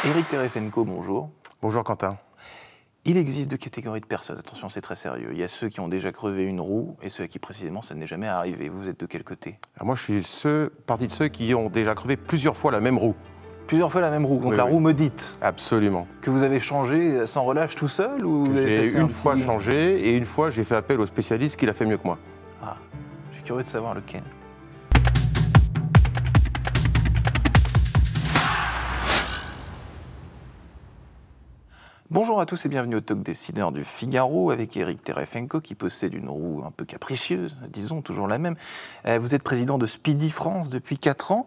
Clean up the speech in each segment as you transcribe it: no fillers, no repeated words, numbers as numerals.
Éric Terefenko, bonjour. Bonjour Quentin. Il existe deux catégories de personnes, attention c'est très sérieux. Il y a ceux qui ont déjà crevé une roue et ceux à qui précisément ça n'est jamais arrivé. Vous êtes de quel côté? Alors moi je suis partie de ceux qui ont déjà crevé plusieurs fois la même roue. Plusieurs fois la même roue, donc Oui, la oui. roue maudite. Absolument. Que vous avez changé sans relâche tout seul ou vous avez J'ai passé une un fois petit... changé et une fois j'ai fait appel au spécialiste qui l'a fait mieux que moi. Ah, je suis curieux de savoir lequel. Bonjour à tous et bienvenue au Talk Décideur du Figaro avec Éric Terefenko qui possède une roue un peu capricieuse, disons, toujours la même. Vous êtes président de Speedy France depuis 4 ans.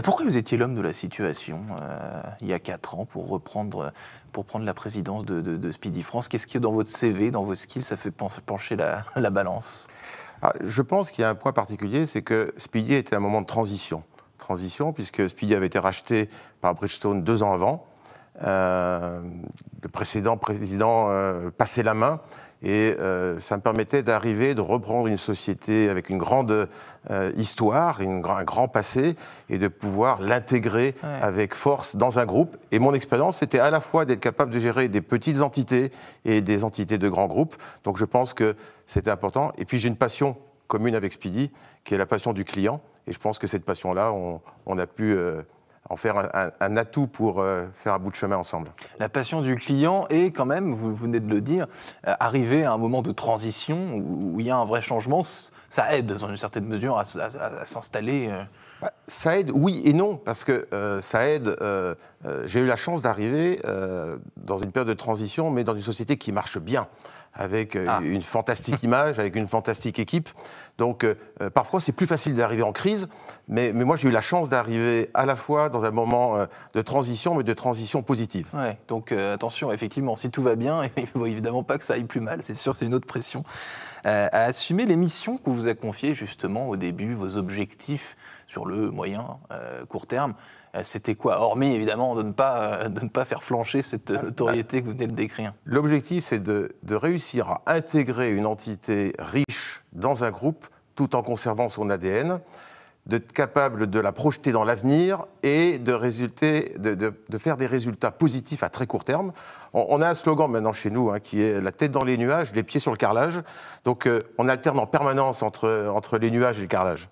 Pourquoi vous étiez l'homme de la situation il y a 4 ans pour prendre la présidence de Speedy France? Qu'est-ce que dans votre CV, dans vos skills, ça fait pencher la balance? Je pense qu'il y a un point particulier, c'est que Speedy était un moment de transition. Transition puisque Speedy avait été racheté par Bridgestone 2 ans avant. Le précédent président passait la main et ça me permettait d'arriver, de reprendre une société avec une grande histoire, un grand passé et de pouvoir l'intégrer avec force dans un groupe. Et mon expérience, c'était à la fois d'être capable de gérer des petites entités et des entités de grands groupes. Donc je pense que c'était important. Et puis j'ai une passion commune avec Speedy, qui est la passion du client. Et je pense que cette passion-là, on a pu... en faire un atout pour faire un bout de chemin ensemble. La passion du client est quand même, vous venez de le dire, arriver à un moment de transition où il y a un vrai changement, ça aide dans une certaine mesure à s'installer. Ça aide, oui et non, parce que ça aide. J'ai eu la chance d'arriver dans une période de transition, mais dans une société qui marche bien, avec une fantastique image, avec une fantastique équipe. Donc parfois c'est plus facile d'arriver en crise, mais moi j'ai eu la chance d'arriver à la fois dans un moment de transition, mais de transition positive. Ouais, donc attention, effectivement, si tout va bien, il ne faut évidemment pas que ça aille plus mal, c'est sûr, c'est une autre pression. À assumer les missions qu'on vous a confiées justement au début, vos objectifs sur le moyen, court terme, c'était quoi? Hormis évidemment de ne pas faire flancher cette notoriété que vous venez de décrire. L'objectif, c'est de réussir à intégrer une entité riche dans un groupe tout en conservant son ADN, d'être capable de la projeter dans l'avenir et de faire des résultats positifs à très court terme. On a un slogan maintenant chez nous qui est la tête dans les nuages, les pieds sur le carrelage. Donc on alterne en permanence entre les nuages et le carrelage.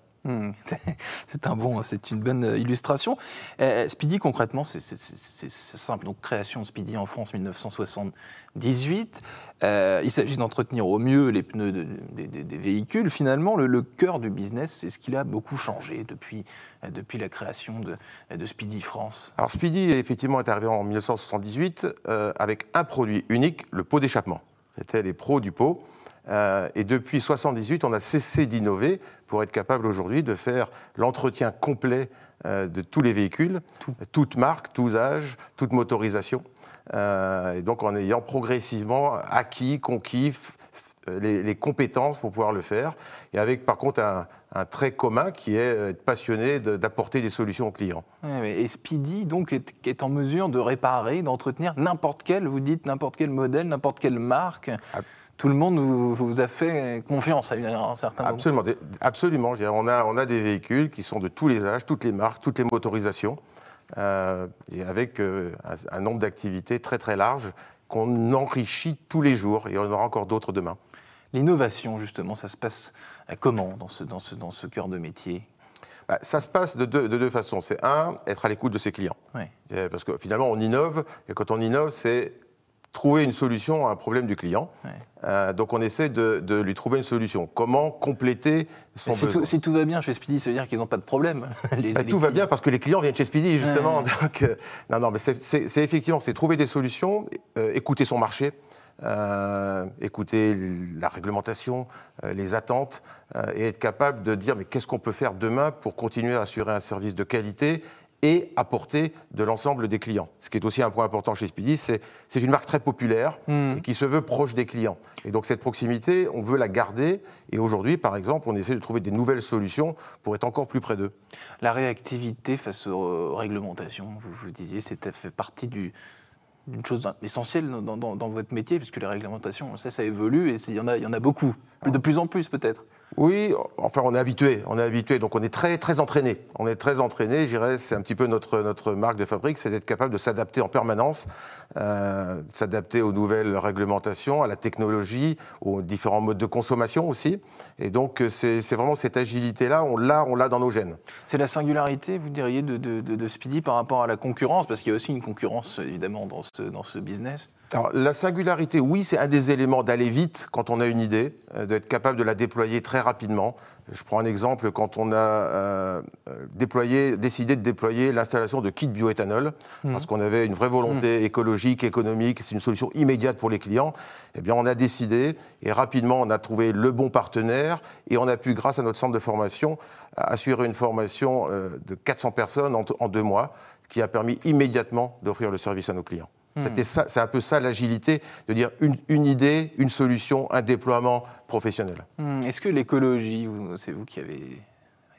C'est une bonne illustration. Speedy, concrètement, c'est simple. Donc, création de Speedy en France, 1978. Il s'agit d'entretenir au mieux les pneus des véhicules. Finalement, le cœur du business, c'est ce qu'il a beaucoup changé depuis la création de Speedy France. Alors, Speedy, effectivement, est arrivé en 1978 avec un produit unique, le pot d'échappement. C'était les pros du pot. Et depuis 1978, on a cessé d'innover pour être capable aujourd'hui de faire l'entretien complet de tous les véhicules, toutes marques, tous âges, toute motorisation. Et donc en ayant progressivement conquis les compétences pour pouvoir le faire. Et avec par contre un trait commun qui est être passionné d'apporter des solutions aux clients. Et Speedy donc est en mesure de réparer, d'entretenir n'importe quel modèle, n'importe quelle marque. Tout le monde vous a fait confiance à un certain moment. Absolument. On a des véhicules qui sont de tous les âges, toutes les marques, toutes les motorisations, et avec un nombre d'activités très très large qu'on enrichit tous les jours, et on en aura encore d'autres demain. L'innovation, justement, ça se passe comment dans ce cœur de métier? Ça se passe de deux façons. C'est être à l'écoute de ses clients. Ouais. Parce que finalement, on innove, et quand on innove, c'est trouver une solution à un problème du client. Ouais. Donc on essaie de lui trouver une solution. Comment compléter son besoin. Si tout va bien chez Speedy, ça veut dire qu'ils n'ont pas de problème. Tout va bien parce que les clients viennent chez Speedy, justement. Ouais. Donc, mais c'est effectivement, c'est trouver des solutions, écouter son marché, écouter la réglementation, les attentes, et être capable de dire mais qu'est-ce qu'on peut faire demain pour continuer à assurer un service de qualité et apporter de l'ensemble des clients. Ce qui est aussi un point important chez Speedy, c'est une marque très populaire et qui se veut proche des clients. Et donc cette proximité, on veut la garder. Et aujourd'hui, par exemple, on essaie de trouver des nouvelles solutions pour être encore plus près d'eux. La réactivité face aux réglementations, vous disiez, ça fait partie d'une chose essentielle dans votre métier, puisque les réglementations, ça évolue et il y en a beaucoup, de plus en plus peut-être. Oui, enfin on est habitué, donc on est très, très entraîné. On est très entraîné, je dirais, c'est un petit peu notre marque de fabrique, c'est d'être capable de s'adapter en permanence, s'adapter aux nouvelles réglementations, à la technologie, aux différents modes de consommation aussi. Et donc c'est vraiment cette agilité-là, on l'a dans nos gènes. C'est la singularité, vous diriez, de Speedy par rapport à la concurrence, parce qu'il y a aussi une concurrence évidemment dans ce business. Alors, la singularité, oui, c'est un des éléments d'aller vite quand on a une idée, d'être capable de la déployer très rapidement. Je prends un exemple, quand on a décidé de déployer l'installation de kits bioéthanol, parce qu'on avait une vraie volonté écologique, économique, c'est une solution immédiate pour les clients, eh bien on a décidé, et rapidement on a trouvé le bon partenaire, et on a pu, grâce à notre centre de formation, assurer une formation de 400 personnes en 2 mois, ce qui a permis immédiatement d'offrir le service à nos clients. C'est un peu ça l'agilité, de dire une idée, une solution, un déploiement professionnel. Est-ce que l'écologie, c'est vous qui avez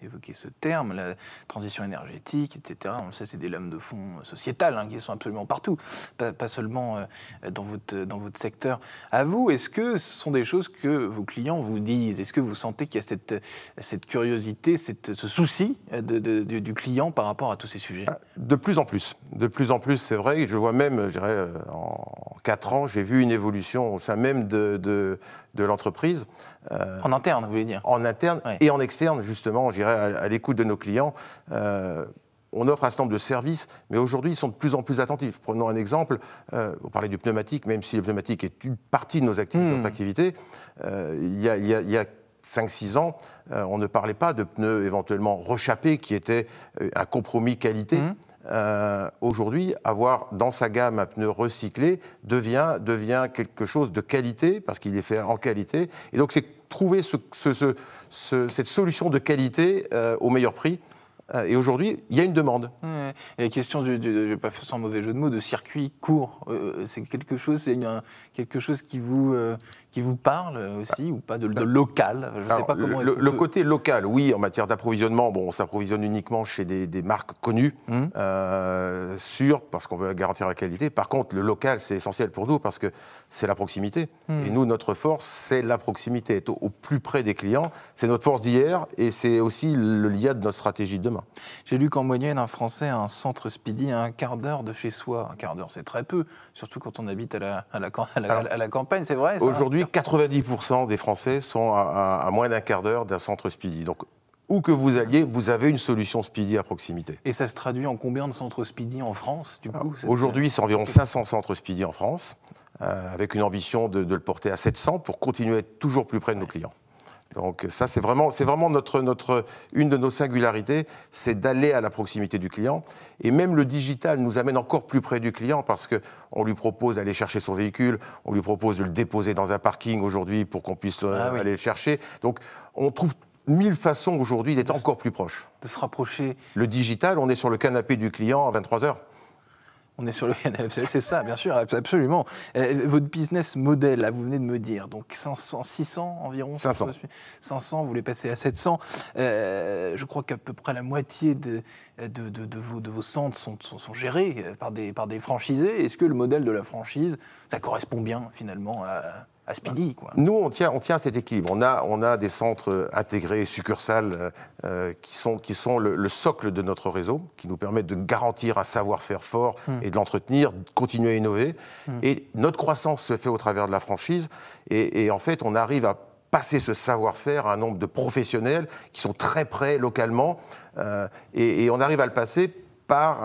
évoqué ce terme, la transition énergétique, etc., on le sait, c'est des lames de fond sociétales qui sont absolument partout, pas seulement dans votre secteur. À vous, est-ce que ce sont des choses que vos clients vous disent? Est-ce que vous sentez qu'il y a cette curiosité, ce souci du client par rapport à tous ces sujets? De plus en plus. De plus en plus, c'est vrai. Je vois même, je dirais, en 4 ans, j'ai vu une évolution au sein même de l'entreprise. En interne, vous voulez dire? En interne et en externe, justement, je dirais, à l'écoute de nos clients. On offre un certain nombre de services, mais aujourd'hui, ils sont de plus en plus attentifs. Prenons un exemple, on parlait du pneumatique, même si le pneumatique est une partie de nos activités. Il y a 5-6 ans, on ne parlait pas de pneus éventuellement rechappés, qui était un compromis qualité. Aujourd'hui, avoir dans sa gamme un pneu recyclé devient quelque chose de qualité, parce qu'il est fait en qualité. Et donc, c'est trouver cette solution de qualité au meilleur prix. Et aujourd'hui, il y a une demande. Et la question je pas sans mauvais jeu de mots, de circuit court, c'est quelque chose qui vous parle aussi, ou pas, de local? Je ne sais pas comment. Le côté local, oui, en matière d'approvisionnement, bon, on s'approvisionne uniquement chez des marques connues, sûres, parce qu'on veut garantir la qualité. Par contre, le local, c'est essentiel pour nous, parce que c'est la proximité. Et nous, notre force, c'est la proximité, être au plus près des clients. C'est notre force d'hier, et c'est aussi le lien de notre stratégie de demain. J'ai lu qu'en moyenne, un Français a un centre Speedy à 1/4 d'heure de chez soi. 1/4 d'heure, c'est très peu, surtout quand on habite à la campagne, c'est vrai ça? Aujourd'hui, 90% des Français sont à moins d'1/4 d'heure d'un centre Speedy. Donc, où que vous alliez, vous avez une solution Speedy à proximité. Et ça se traduit en combien de centres Speedy en France, du coup? Aujourd'hui, c'est environ 500 centres Speedy en France, avec une ambition de le porter à 700 pour continuer à être toujours plus près de nos clients. Donc ça, c'est vraiment une de nos singularités, c'est d'aller à la proximité du client. Et même le digital nous amène encore plus près du client, parce qu'on lui propose d'aller chercher son véhicule, on lui propose de le déposer dans un parking aujourd'hui pour qu'on puisse aller le chercher. Donc on trouve 1000 façons aujourd'hui d'être encore plus proche. De se rapprocher. Le digital, on est sur le canapé du client à 23 heures. On est sur le canapé, c'est ça, bien sûr, absolument. Votre business model, là, vous venez de me dire, donc 600 environ 500, vous voulez passer à 700. Je crois qu'à peu près la moitié de vos centres sont gérés par des franchisés. Est-ce que le modèle de la franchise, ça correspond bien, finalement, à Speedy, quoi? Nous, on tient à cet équilibre. On a des centres intégrés, succursales, qui sont le socle de notre réseau, qui nous permettent de garantir un savoir-faire fort et de l'entretenir, de continuer à innover. Et notre croissance se fait au travers de la franchise. Et en fait, on arrive à passer ce savoir-faire à un nombre de professionnels qui sont très près localement. Et on arrive à le passer par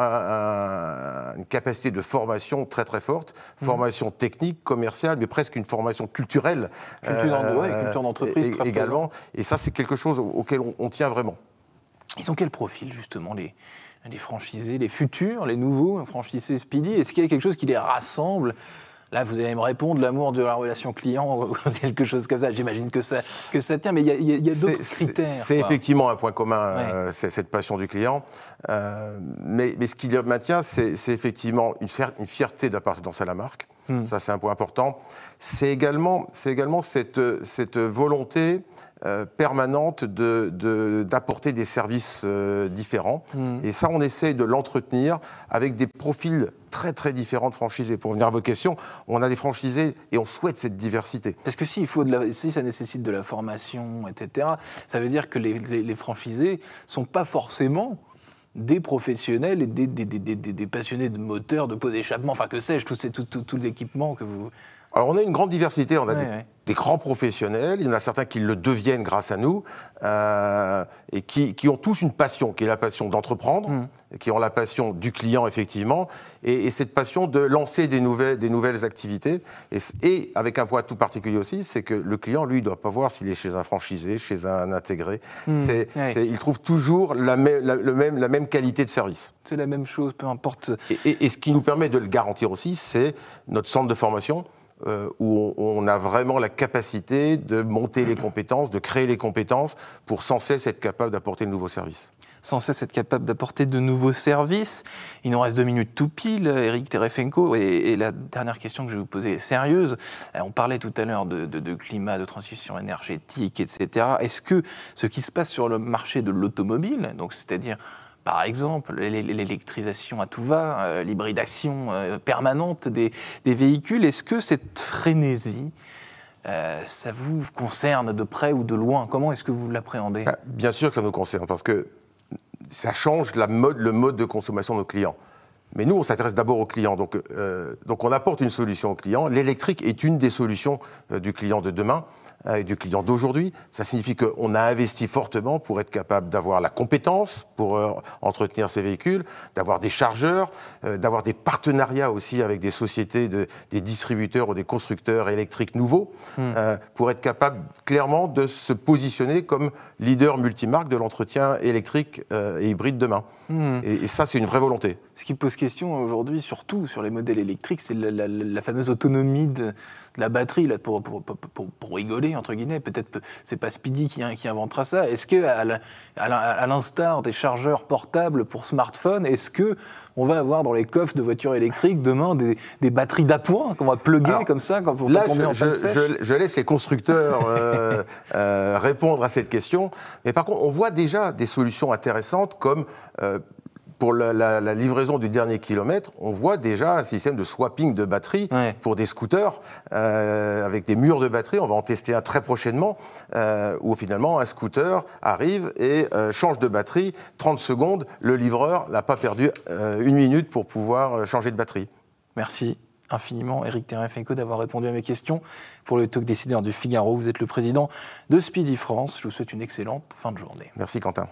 une capacité de formation très très forte, formation technique, commerciale, mais presque une formation culturelle. Culture d'entreprise très également. Et ça, c'est quelque chose auquel on tient vraiment. Ils ont quel profil, justement, les franchisés, les futurs, les nouveaux franchisés Speedy? Est-ce qu'il y a quelque chose qui les rassemble? Là, vous allez me répondre l'amour de la relation client ou quelque chose comme ça. J'imagine que ça tient, mais il y a d'autres critères. C'est effectivement un point commun, cette passion du client. Mais ce qui le maintient, c'est effectivement une fierté d'appartenance à la marque. Ça, c'est un point important. C'est également cette volonté permanente d'apporter des services différents. Et ça, on essaie de l'entretenir avec des profils très très différents de franchisés. Pour revenir à votre question, on a des franchisés et on souhaite cette diversité. Parce que si ça nécessite de la formation, etc., ça veut dire que les franchisés ne sont pas forcément des professionnels et des passionnés de moteurs, de pots d'échappement, enfin que sais-je, tout l'équipement que vous... Alors on a une grande diversité, on a des grands professionnels, il y en a certains qui le deviennent grâce à nous, et qui ont tous une passion, qui est la passion d'entreprendre, qui ont la passion du client effectivement, et cette passion de lancer des nouvelles activités, et avec un point tout particulier aussi, c'est que le client, lui, ne doit pas voir s'il est chez un franchisé, chez un intégré, il trouve toujours la même qualité de service. C'est la même chose, peu importe. Et ce qui nous permet de le garantir aussi, c'est notre centre de formation, où on a vraiment la capacité de monter les compétences, de créer les compétences pour sans cesse être capable d'apporter de nouveaux services. Sans cesse être capable d'apporter de nouveaux services. Il nous reste 2 minutes tout pile, Éric Terefenko, et la dernière question que je vais vous poser est sérieuse. On parlait tout à l'heure de climat, de transition énergétique, etc. Est-ce que ce qui se passe sur le marché de l'automobile, donc c'est-à-dire par exemple, l'électrisation à tout va, l'hybridation permanente des véhicules. Est-ce que cette frénésie, ça vous concerne de près ou de loin? Comment est-ce que vous l'appréhendez? Bien sûr que ça nous concerne, parce que ça change le mode de consommation de nos clients. Mais nous, on s'intéresse d'abord aux clients. Donc on apporte une solution aux clients. L'électrique est une des solutions du client de demain, du client d'aujourd'hui. Ça signifie qu'on a investi fortement pour être capable d'avoir la compétence pour entretenir ces véhicules, d'avoir des chargeurs, d'avoir des partenariats aussi avec des sociétés, des distributeurs ou des constructeurs électriques nouveaux, pour être capable clairement de se positionner comme leader multimarque de l'entretien électrique et hybride demain. Et ça, c'est une vraie volonté. Ce qui pose question aujourd'hui, surtout sur les modèles électriques, c'est la fameuse autonomie de la batterie, là, pour rigoler, entre guillemets. Peut-être c'est pas Speedy qui inventera ça. Est-ce que, à l'instar des chargeurs portables pour smartphones, est-ce que on va avoir dans les coffres de voitures électriques demain des batteries d'appoint qu'on va plugger comme ça quand on tomber en panne sèche? Je laisse les constructeurs répondre à cette question. Mais par contre, on voit déjà des solutions intéressantes comme pour la livraison du dernier kilomètre, on voit déjà un système de swapping de batteries pour des scooters avec des murs de batterie. On va en tester un très prochainement où finalement un scooter arrive et change de batterie. 30 secondes, le livreur n'a pas perdu 1 minute pour pouvoir changer de batterie. Merci infiniment, Éric Terefenko, d'avoir répondu à mes questions. Pour le Talk Décideur du Figaro, vous êtes le président de Speedy France. Je vous souhaite une excellente fin de journée. Merci Quentin.